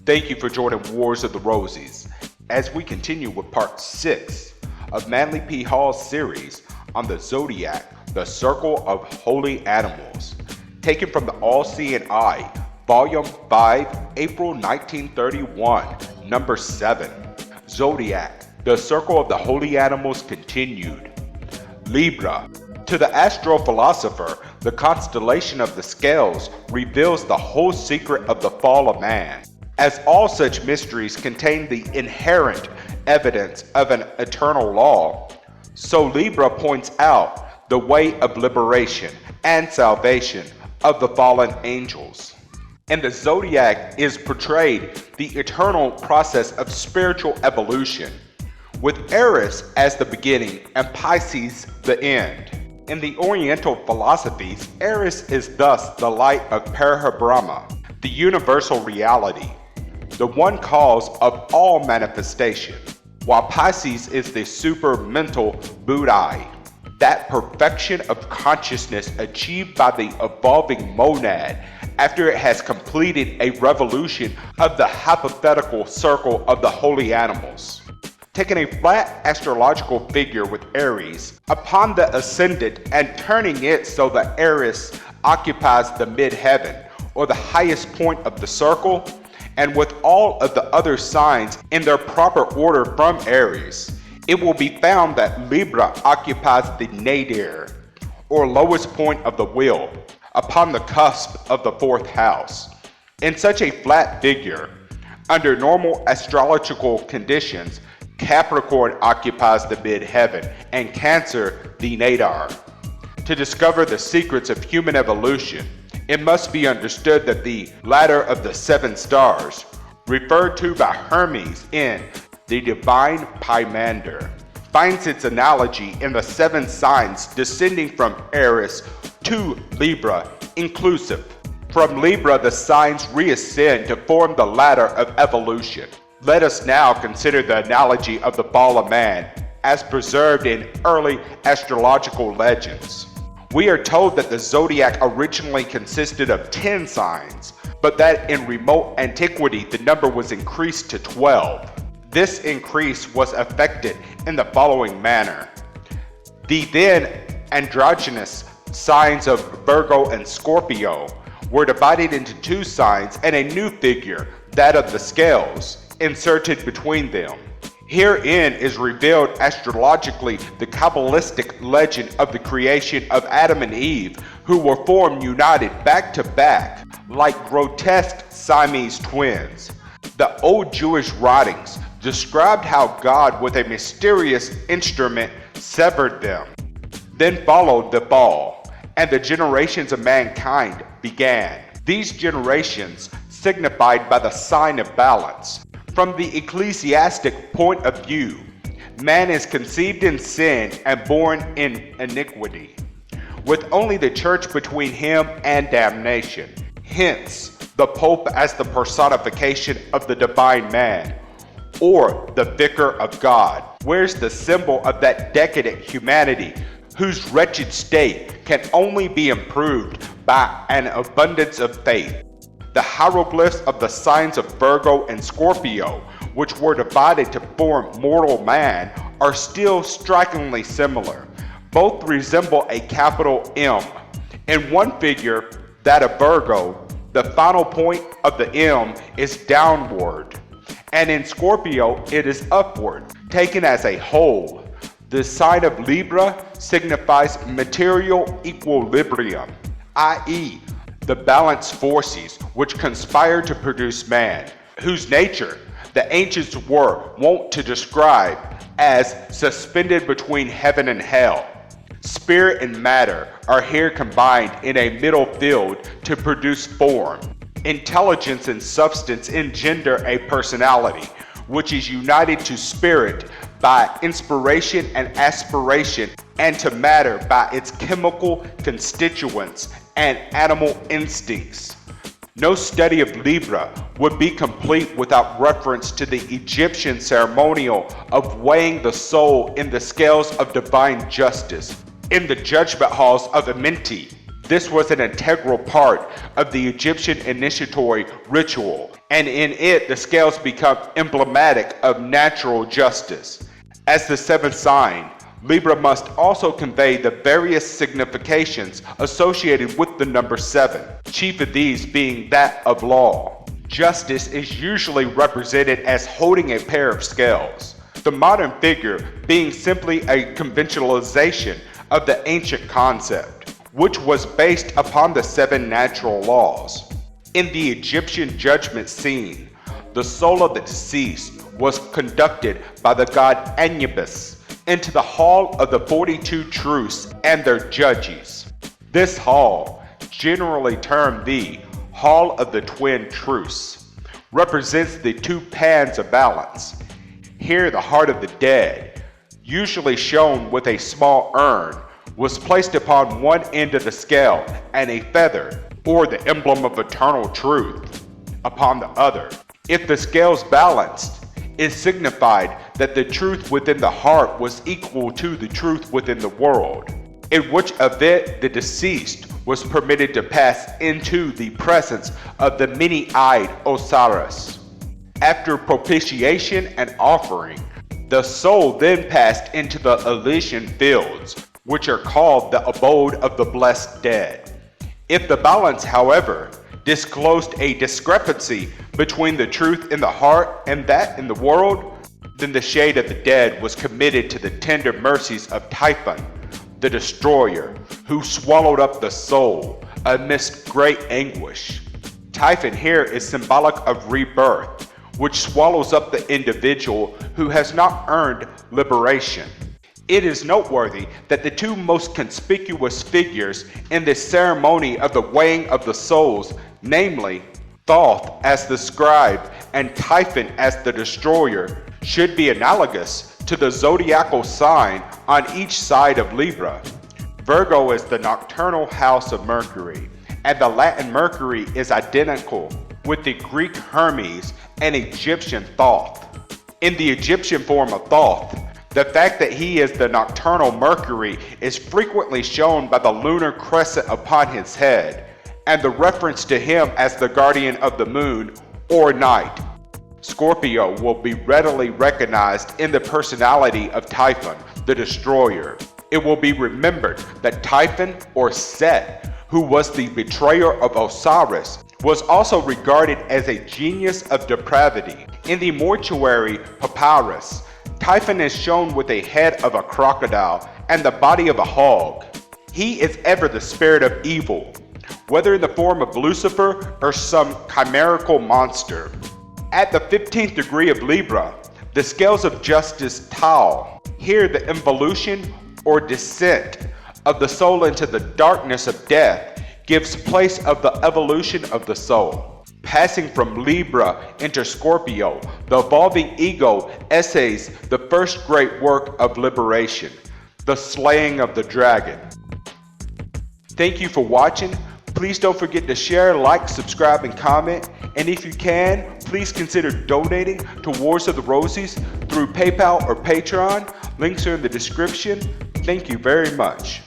Thank you for joining Wars of the Rosies as we continue with part 6 of Manly P. Hall's series on the Zodiac, the Circle of Holy Animals, taken from the All-Seeing Eye, Volume 5, April 1931, Number 7. Zodiac, the Circle of the Holy Animals continued. Libra. To the astro-philosopher, the constellation of the scales reveals the whole secret of the fall of man, as all such mysteries contain the inherent evidence of an eternal law. So Libra points out the way of liberation and salvation of the fallen angels. And the Zodiac is portrayed the eternal process of spiritual evolution, with Aries as the beginning and Pisces the end. In the Oriental philosophies, Aries is thus the light of Parabrahma, the universal reality, the one cause of all manifestation, while Pisces is the supermental Buddhi, that perfection of consciousness achieved by the evolving monad after it has completed a revolution of the hypothetical circle of the holy animals. Taking a flat astrological figure with Aries upon the ascendant and turning it so that Aries occupies the midheaven, or the highest point of the circle, and with all of the other signs in their proper order from Aries, it will be found that Libra occupies the nadir, or lowest point of the wheel, upon the cusp of the 4th house. In such a flat figure, under normal astrological conditions, Capricorn occupies the midheaven and Cancer the nadir. To discover the secrets of human evolution, it must be understood that the ladder of the 7 stars, referred to by Hermes in the Divine Pymander, finds its analogy in the 7 signs descending from Aries to Libra inclusive. From Libra, the signs reascend to form the ladder of evolution. Let us now consider the analogy of the fall of man as preserved in early astrological legends. We are told that the zodiac originally consisted of 10 signs, but that in remote antiquity the number was increased to 12. This increase was effected in the following manner. The then androgynous signs of Virgo and Scorpio were divided into 2 signs and a new figure, that of the scales, inserted between them. Herein is revealed astrologically the Kabbalistic legend of the creation of Adam and Eve, who were formed united back to back like grotesque Siamese twins. The old Jewish writings described how God with a mysterious instrument severed them. Then followed the fall, and the generations of mankind began. These generations signified by the sign of balance. From the ecclesiastic point of view, man is conceived in sin and born in iniquity, with only the church between him and damnation. Hence, the Pope as the personification of the divine man, or the vicar of God, wears the symbol of that decadent humanity whose wretched state can only be improved by an abundance of faith. The hieroglyphs of the signs of Virgo and Scorpio, which were divided to form mortal man, are still strikingly similar. Both resemble a capital M. In one figure, that of Virgo, the final point of the M is downward, and in Scorpio it is upward. Taken as a whole, the sign of Libra signifies material equilibrium, i.e., the balanced forces which conspire to produce man, whose nature the ancients were wont to describe as suspended between heaven and hell. Spirit and matter are here combined in a middle field to produce form. Intelligence and substance engender a personality, which is united to spirit by inspiration and aspiration, and to matter by its chemical constituents and animal instincts. No study of Libra would be complete without reference to the Egyptian ceremonial of weighing the soul in the scales of divine justice. In the judgment halls of Amenti, This was an integral part of the Egyptian initiatory ritual, and in it the scales become emblematic of natural justice. As the seventh sign, Libra must also convey the various significations associated with the number 7, chief of these being that of law. Justice is usually represented as holding a pair of scales, the modern figure being simply a conventionalization of the ancient concept, which was based upon the 7 natural laws. In the Egyptian judgment scene, the soul of the deceased was conducted by the god Anubis into the hall of the 42 truths and their judges. This hall, generally termed the Hall of the Twin Truths, represents the 2 pans of balance. Here the heart of the dead, usually shown with a small urn, was placed upon one end of the scale and a feather, or the emblem of eternal truth, upon the other. If the scales balanced, it signified that the truth within the heart was equal to the truth within the world, in which event the deceased was permitted to pass into the presence of the many-eyed Osiris. After propitiation and offering, the soul then passed into the Elysian fields, which are called the abode of the blessed dead. If the balance, however, disclosed a discrepancy between the truth in the heart and that in the world, then the shade of the dead was committed to the tender mercies of Typhon, the destroyer, who swallowed up the soul amidst great anguish. Typhon here is symbolic of rebirth, which swallows up the individual who has not earned liberation. It is noteworthy that the 2 most conspicuous figures in this ceremony of the weighing of the souls, namely Thoth as the scribe and Typhon as the destroyer, should be analogous to the Zodiacal sign on each side of Libra. Virgo is the nocturnal house of Mercury, and the Latin Mercury is identical with the Greek Hermes and Egyptian Thoth. In the Egyptian form of Thoth, the fact that he is the nocturnal Mercury is frequently shown by the lunar crescent upon his head, and the reference to him as the guardian of the moon or night. Scorpio will be readily recognized in the personality of Typhon, the destroyer. It will be remembered that Typhon, or Set, who was the betrayer of Osiris, was also regarded as a genius of depravity. In the mortuary papyrus, Typhon is shown with a head of a crocodile and the body of a hog. He is ever the spirit of evil, whether in the form of Lucifer or some chimerical monster. At the 15th degree of Libra, the scales of justice towel. Here the involution or descent of the soul into the darkness of death gives place of the evolution of the soul. Passing from Libra into Scorpio, the evolving ego essays the first great work of liberation, the slaying of the dragon. Thank you for watching. Please don't forget to share, like, subscribe, and comment. And if you can, please consider donating to Wars of the Rosies through PayPal or Patreon. Links are in the description. Thank you very much.